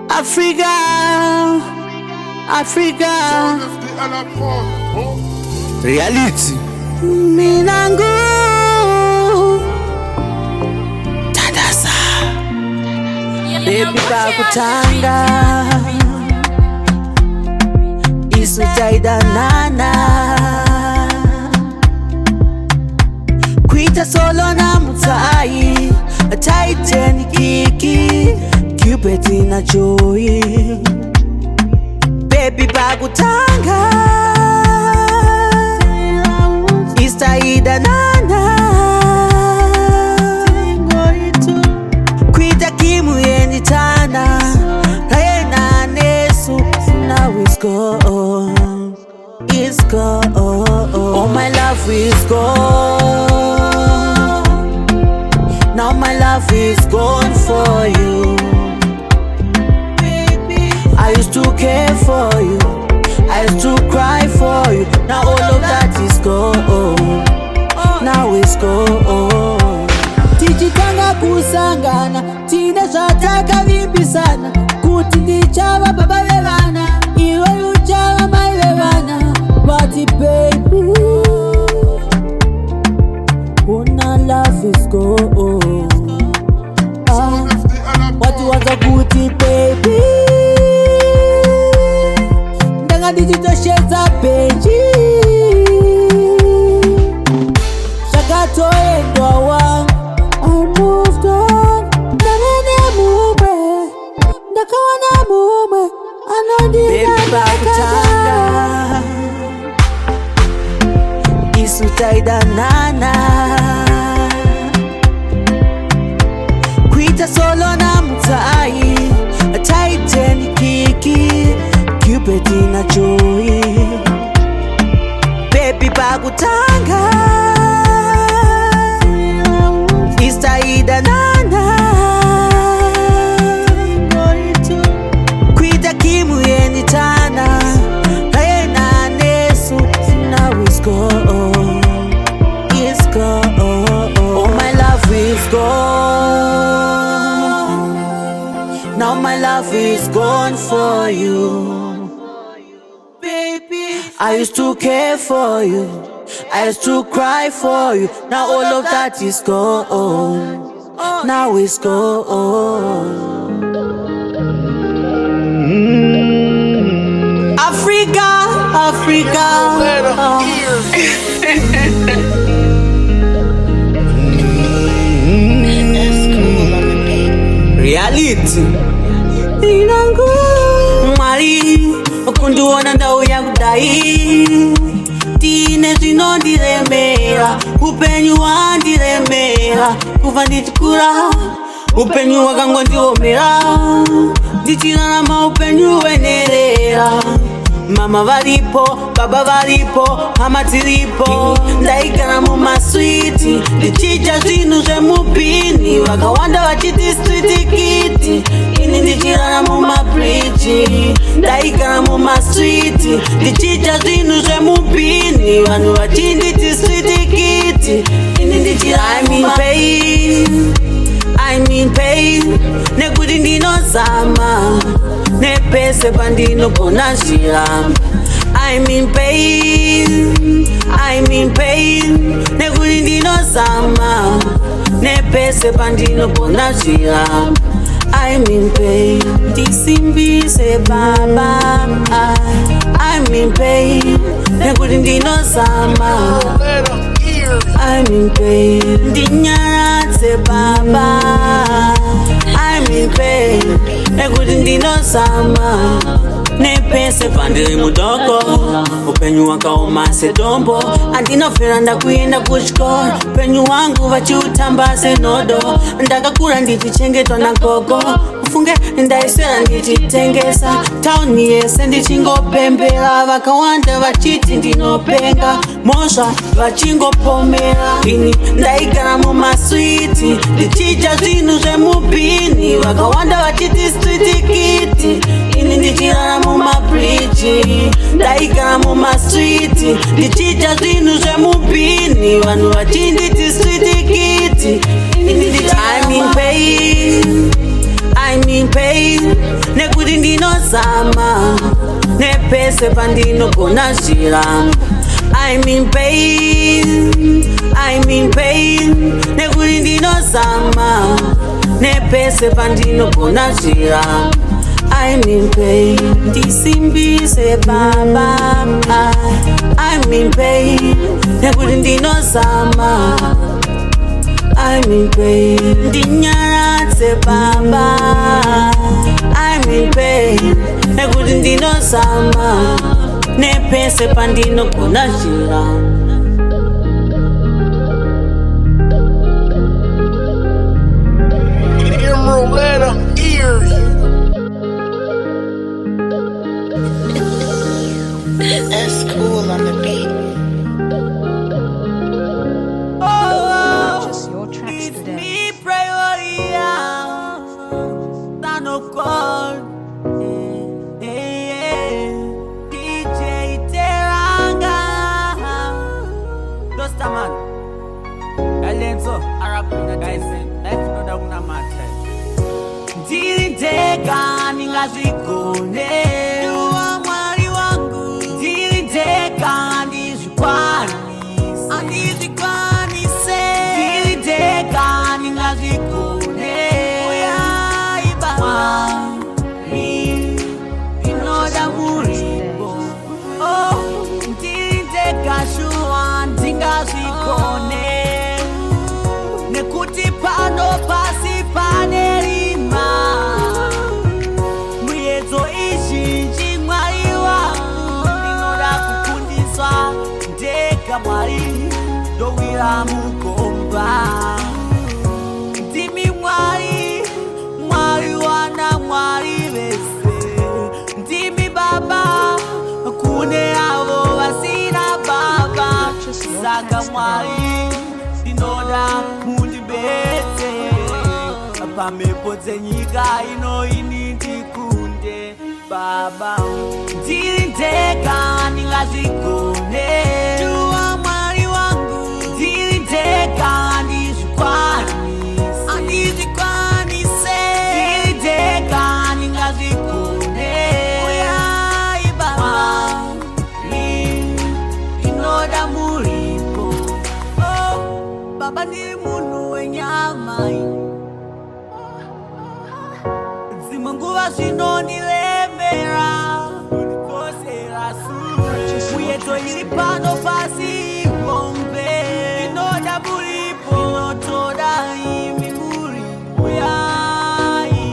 Africa, Africa, reality. Minangu Tadasa Baby bakutanga Isu taidanana Kwita solo na mutai Taiteni kiki Cupid na joy Baby bakutanga Istaida nana Kwita kimu yeni tana Raye na nesu Now it's gone It's gone Oh my love is gone Now my love is gone for you I used to care for you I used to cry for you Now all of that is gone Now it's gone Tichitanga kusangana Tina shataka vimbi sana Kuti ndichava baba bebana Iwe uchava mai bebana But baby Una love is gone What you want a kuti baby Ndijitosheza peji Shakato endo wangu I moved on Nanene mume Ndakawa na mume Anodina bakutanga Isu taidanana Kwita solo na mutai Taiteni kiki Cupid na joy Baby bakutanga Istaida nana Kwita kimu yeni tana Raye na nesu Now it's gone It's gone Oh my love is gone Now my love is gone for you I used to care for you I used to cry for you Now all of that is gone Now it's gone Africa, Africa Reality Minangu Mwari Okunduona ndau ya kudai Tine zinondiremera Upenyu wandiremera Kuva ndichikura Upenyu wakango ndiomera Ndichirarama upenyu wenerera Mama varipo, baba varipo, hama tiripo Ndaigara mumaswiti Ndichija zinu zvemupini Vakawanda vachiti street kiti Ini ndichirara mumabriji Ndaigara mumaswiti Ndichija zinu zvemupini Vanhu vachinditi street kiti Ini ndichirara I'm in pain Nekuti ndinozama Nepese pandinogona zviramba I'm in pain Nekuti ndinozama Nepese pandinogona zviramba I'm in pain Ndisimbise baba I'm in pain Nekuti ndinozama I'm in pain Ndinyaradze baba I'm in pain Nekuti ndinozama Nepese pandiri mudoko Upenyu wakaoma sedombo Andinofera ndakuenda kuchikoro Upenyu wangu vachiutamba senodo Ndakakura ndichichengetwa na gogo Ufunge ndaiswera ndichitengesa Tauni yese ndichingopembera Vakawanda vachiti ndinopenga Mosha vachingopomera Ini ndaigara mumaswiti Ndichija zinu zvemupini Vakawanda vachiti street kiti Ini ndichirara mumabriji Ndaigara mumastreet Ndichija zvinhu zvemupini Vanhu vachinditi street reality. I'm in pain, I'm in pain. Nekuti ndinozama, nepese pandinogona njira. I'm in pain, I'm in pain. Nekuti ndinozama, nepese pandinogona njira. I'm in pain, ndisimbise baba. I'm in pain, nekuti ndinozama. I'm in pain, ndinyaradze baba. I'm in pain, nekuti ndinozama, nepese pandinogona njira. Emerald letter, eerie. That's cool on the beat. Purchase your tracks today. Me priority, son of God. DJ Teranga, Dosta man. Alenzo, Arab guys, life no da una matter. Dili teka ningazikone. Nekuti pano pasi panerima, muyezo izhinji Mwari wangu, ndinoda kufundiswa ndega Mwari, ndowira mugomba. Ndimi Mwari, Mwari wana Mwari vese. Ndimi baba, kune avo vasina baba. Saka Mwari, ndinoda mundibetse, pamhepo dzenyika ino ini ndikunde baba. Ndiri ndega ndingazvigone, tuwa Mwari wangu. Ndiri ndega handizvikwanise, ndiri ndega ndingazvigone. Uyai baba, ndinoda muripo. Baba ndiri munhu wenyama, dzimwe nguva zvinondilemera, kundikosera sure. Muyeto iri pano pasi hombe, ndinoda muripo, ndinotoda imi muri. Uyai,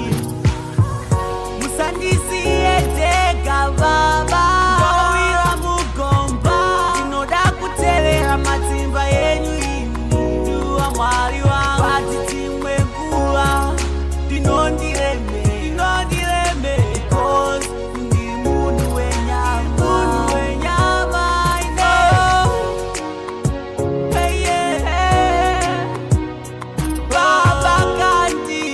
musandisiye ndega baba, ndowira mugomba. Ndinoda kutevera matsimba yenyu imi, tuwa Mwari wangu. Patitimwe nguva ndinondireme, because ndiri munhu wenyama, I know. Hey, yeah. Baba kandi,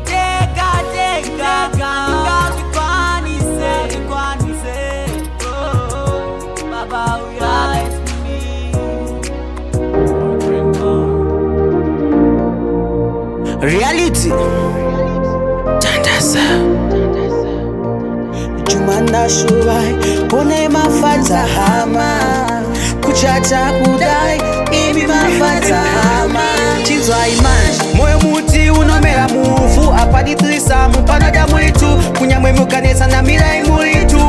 tega, ngazvikwanise. Baba uyai me. Reality. Tandaza. Jumana shubai, pone mafata hama. Kuchacha kudai, ibi mafata hama. Chizwa imani, moyo muti unomera mufu. Apaditrisa mupanoda muritu. Kunyamwe mukanesa na mirai muritu.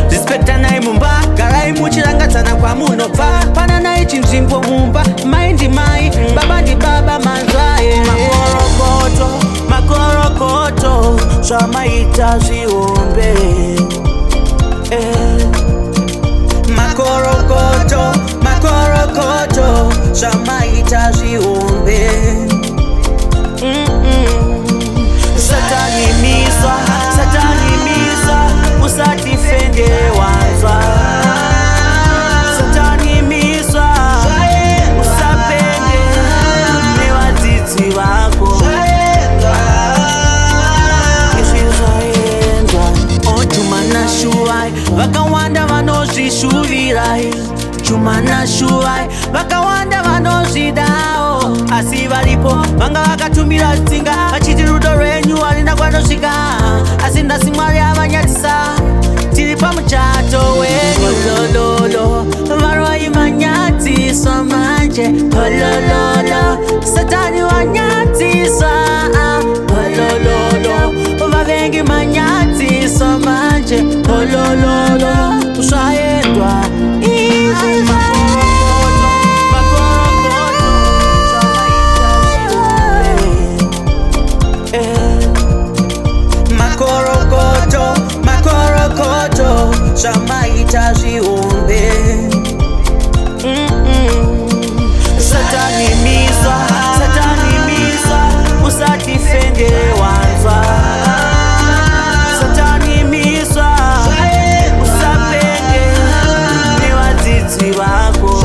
Respecta na imumba, garai muchirangatsana kwa munobva. Pana na ichi nzvimbo mumba, mai ndi mai, baba ndi baba manzwaye. Makorokoto, zvamaita zviombe. Makorokoto, zvamaita zviombe. Satani miswa, usatifende wanzwa. Satani miswa, usapende nevadzidzi vako. Izvizvaendwa otumana shuwai, vakawanda vanozvishuvirai. tumana shuai vakawanda vanozvidao asi varipo vanga vakatumira tsinga vachiti rudo rwenyu harina kwanosvika asi ndasi Mwari avanyatisa tiri pamuchato wenyu lololo varoi manyatiswa manje lololo Satani wanyatiswa lololo vavengi manyatiswa manje lololo ushaendwa makorokoto chamaita zviumbe Satani miswa usatifendere wanzwa Satani miswa usapenge nevadzidzi vako